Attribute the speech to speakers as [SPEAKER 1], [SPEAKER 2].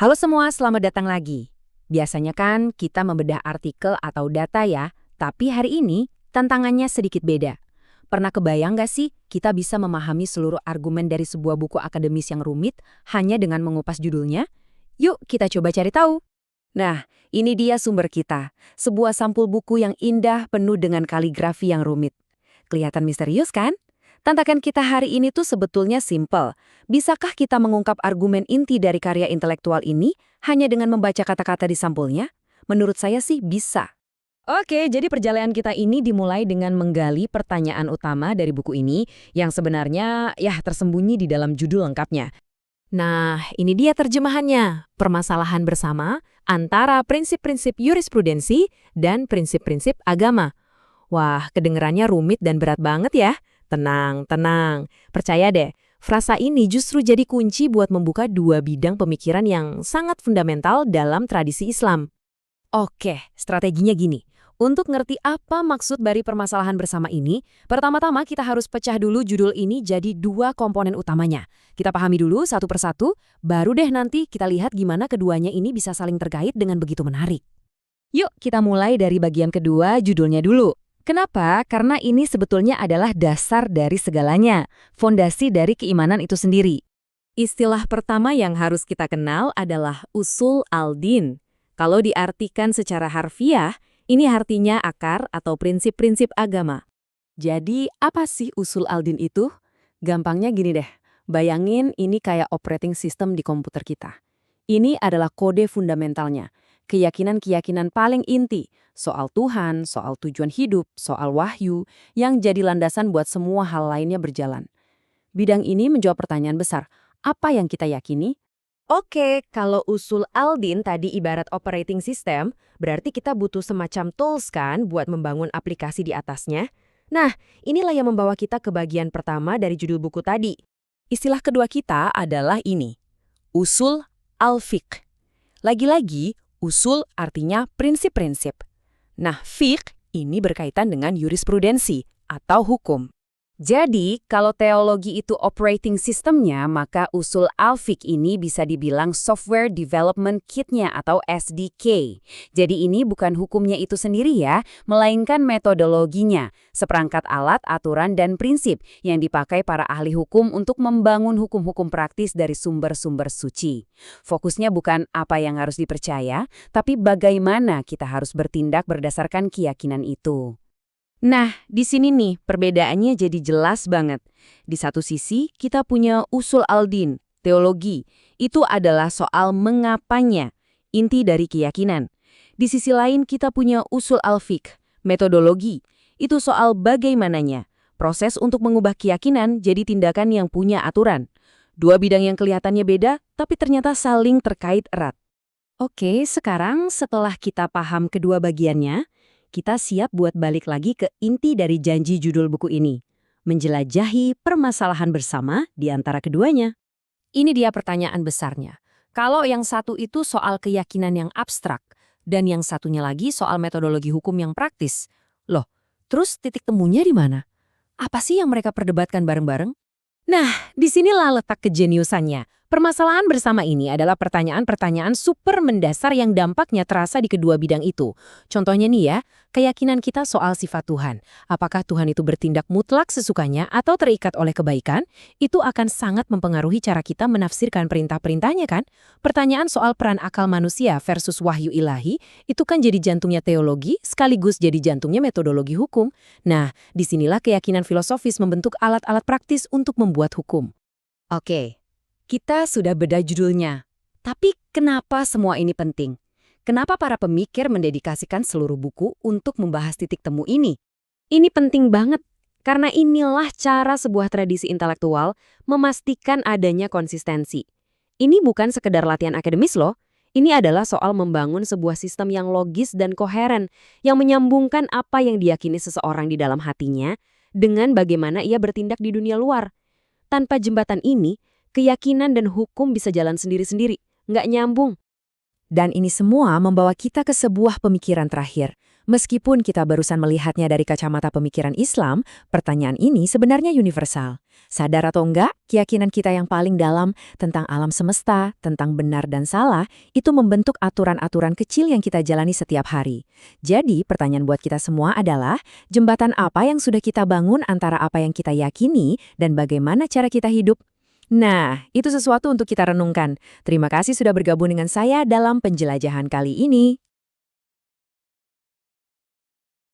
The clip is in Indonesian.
[SPEAKER 1] Halo semua, selamat datang lagi. Biasanya kan kita membedah artikel atau data ya, tapi hari ini tantangannya sedikit beda. Pernah kebayang nggak sih kita bisa memahami seluruh argumen dari sebuah buku akademis yang rumit hanya dengan mengupas judulnya? Yuk kita coba cari tahu. Nah, ini dia sumber kita. Sebuah sampul buku yang indah penuh dengan kaligrafi yang rumit. Kelihatan misterius kan? Tantangan kita hari ini tuh sebetulnya simpel. Bisakah kita mengungkap argumen inti dari karya intelektual ini hanya dengan membaca kata-kata di sampulnya? Menurut saya sih bisa. Oke, jadi perjalanan kita ini dimulai dengan menggali pertanyaan utama dari buku ini yang sebenarnya tersembunyi di dalam judul lengkapnya. Nah, ini dia terjemahannya. Permasalahan bersama antara prinsip-prinsip jurisprudensi dan prinsip-prinsip agama. Wah, kedengerannya rumit dan berat banget ya. Tenang, tenang. Percaya deh, frasa ini justru jadi kunci buat membuka dua bidang pemikiran yang sangat fundamental dalam tradisi Islam. Oke, strateginya gini. Untuk ngerti apa maksud dari permasalahan bersama ini, pertama-tama kita harus pecah dulu judul ini jadi dua komponen utamanya. Kita pahami dulu satu persatu, baru deh nanti kita lihat gimana keduanya ini bisa saling terkait dengan begitu menarik. Yuk, kita mulai dari bagian kedua, judulnya dulu. Kenapa? Karena ini sebetulnya adalah dasar dari segalanya, fondasi dari keimanan itu sendiri. Istilah pertama yang harus kita kenal adalah usul al-din. Kalau diartikan secara harfiah, ini artinya akar atau prinsip-prinsip agama. Jadi, apa sih usul al-din itu? Gampangnya gini deh, bayangin ini kayak operating system di komputer kita. Ini adalah kode fundamentalnya. Keyakinan-keyakinan paling inti, soal Tuhan, soal tujuan hidup, soal wahyu, yang jadi landasan buat semua hal lainnya berjalan. Bidang ini menjawab pertanyaan besar, apa yang kita yakini? Oke, kalau usul al-din tadi ibarat operating system, berarti kita butuh semacam tools kan buat membangun aplikasi di atasnya. Nah, inilah yang membawa kita ke bagian pertama dari judul buku tadi. Istilah kedua kita adalah ini, usul al-fiqh. Lagi-lagi, usul artinya prinsip-prinsip. Nah, fiqh ini berkaitan dengan jurisprudensi atau hukum. Jadi, kalau teologi itu operating systemnya, maka usul al-fiqh ini bisa dibilang software development kit-nya atau SDK. Jadi ini bukan hukumnya itu sendiri ya, melainkan metodologinya, seperangkat alat, aturan, dan prinsip yang dipakai para ahli hukum untuk membangun hukum-hukum praktis dari sumber-sumber suci. Fokusnya bukan apa yang harus dipercaya, tapi bagaimana kita harus bertindak berdasarkan keyakinan itu. Nah, di sini nih perbedaannya jadi jelas banget. Di satu sisi, kita punya usul al-din, teologi. Itu adalah soal mengapanya, inti dari keyakinan. Di sisi lain, kita punya usul al-fiqh, metodologi. Itu soal bagaimananya. Proses untuk mengubah keyakinan jadi tindakan yang punya aturan. Dua bidang yang kelihatannya beda, tapi ternyata saling terkait erat. Oke, sekarang setelah kita paham kedua bagiannya, kita siap buat balik lagi ke inti dari janji judul buku ini, menjelajahi permasalahan bersama di antara keduanya. Ini dia pertanyaan besarnya. Kalau yang satu itu soal keyakinan yang abstrak, dan yang satunya lagi soal metodologi hukum yang praktis. Loh, terus titik temunya di mana? Apa sih yang mereka perdebatkan bareng-bareng? Nah, disinilah letak kejeniusannya. Permasalahan bersama ini adalah pertanyaan-pertanyaan super mendasar yang dampaknya terasa di kedua bidang itu. Contohnya nih ya, keyakinan kita soal sifat Tuhan. Apakah Tuhan itu bertindak mutlak sesukanya atau terikat oleh kebaikan? Itu akan sangat mempengaruhi cara kita menafsirkan perintah-perintahnya kan? Pertanyaan soal peran akal manusia versus wahyu ilahi, itu kan jadi jantungnya teologi sekaligus jadi jantungnya metodologi hukum. Nah, disinilah keyakinan filosofis membentuk alat-alat praktis untuk membuat hukum. Oke. Kita sudah bedah judulnya. Tapi kenapa semua ini penting? Kenapa para pemikir mendedikasikan seluruh buku untuk membahas titik temu ini? Ini penting banget, karena inilah cara sebuah tradisi intelektual memastikan adanya konsistensi. Ini bukan sekedar latihan akademis loh. Ini adalah soal membangun sebuah sistem yang logis dan koheren, yang menyambungkan apa yang diyakini seseorang di dalam hatinya dengan bagaimana ia bertindak di dunia luar. Tanpa jembatan ini, keyakinan dan hukum bisa jalan sendiri-sendiri, nggak nyambung. Dan ini semua membawa kita ke sebuah pemikiran terakhir, Meskipun kita barusan melihatnya dari kacamata pemikiran Islam, pertanyaan ini sebenarnya universal. Sadar atau enggak, keyakinan kita yang paling dalam tentang alam semesta, tentang benar dan salah, itu membentuk aturan-aturan kecil yang kita jalani setiap hari. Jadi, pertanyaan buat kita semua adalah, jembatan apa yang sudah kita bangun antara apa yang kita yakini dan bagaimana cara kita hidup? Nah, itu sesuatu untuk kita renungkan. Terima kasih sudah bergabung dengan saya dalam penjelajahan kali ini.